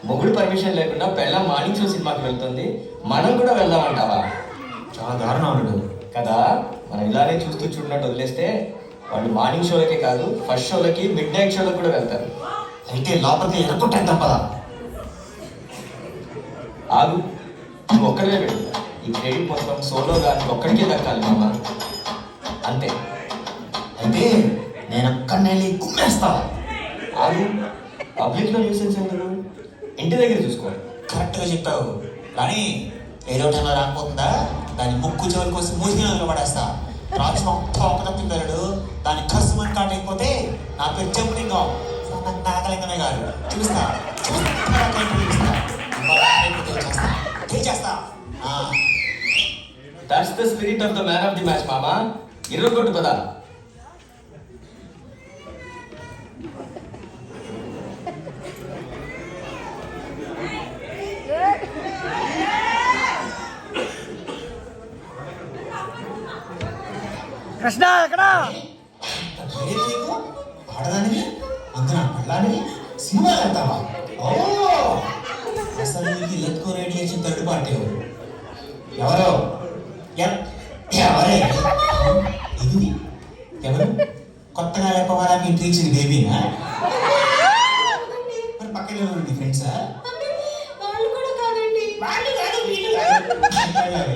మొగుడు పర్మిషన్ లేకుండా పెళ్ళ మార్నింగ్ షో సినిమాకి వెళ్తుంది, మనం కూడా వెళ్దామంటావా? చాలా దారుణం అల్లుడు. కదా, మనం ఇలానే చూస్తూ చూడనట్టు వదిలేస్తే వాళ్ళు మార్నింగ్ షోలకే కాదు ఫస్ట్ షోలకి మిడ్ నైట్ షోలకు కూడా వెళ్తారు. అయితే లోపలికి ఎరగొట్టేద్దాం పదా. ఆగు, నువ్వు ఒక్కడే వెళ్ళు. ఈ క్రెడిట్ మొత్తం సోలోగా ఒక్కడికే దక్కాలి మామ. అంతే. అయితే నేను ఒక్కడిని వెళ్ళి కుమ్మేస్తా. ఆగు, పబ్లిక్లో న్యూసెన్స్ ఎందుకు? ఇంటి దగ్గర చూసుకో. కరెక్ట్గా చెప్పావు, కానీ ఏదో టైంలో రాకపోతుందా దాని ముక్కు చెవుల కోసం మూసిగా పడేస్తా. రాత్రి ఒక్క తప్పిందడు దాని కష్టమని కాటైపోతే నా పేరు చెప్పులింగం నాగలింగమే కాదు. చూస్తా చేస్తా. That's the spirit of the man of the match మామా. ఇరగొట్టు పదా. కృష్ణ ఎక్కడ? ఆడదానికి అందున పళ్ళానికి సినిమా వెళ్తావా? ఓ అసలు నీకు ఎక్కువ రేడియేషన్ థర్డ్ పార్టీ ఎవరు? ఎవరే ఇది? ఎవరు? కొత్తగా లేకపోవడానికి ఇంటికి ఇచ్చిన బేబీనా? మరి పక్కన ఎవరు ఫ్రెండ్సా? వాళ్ళు కూడా కాదండి. వాళ్ళు కాదు, వీళ్ళు కాదు.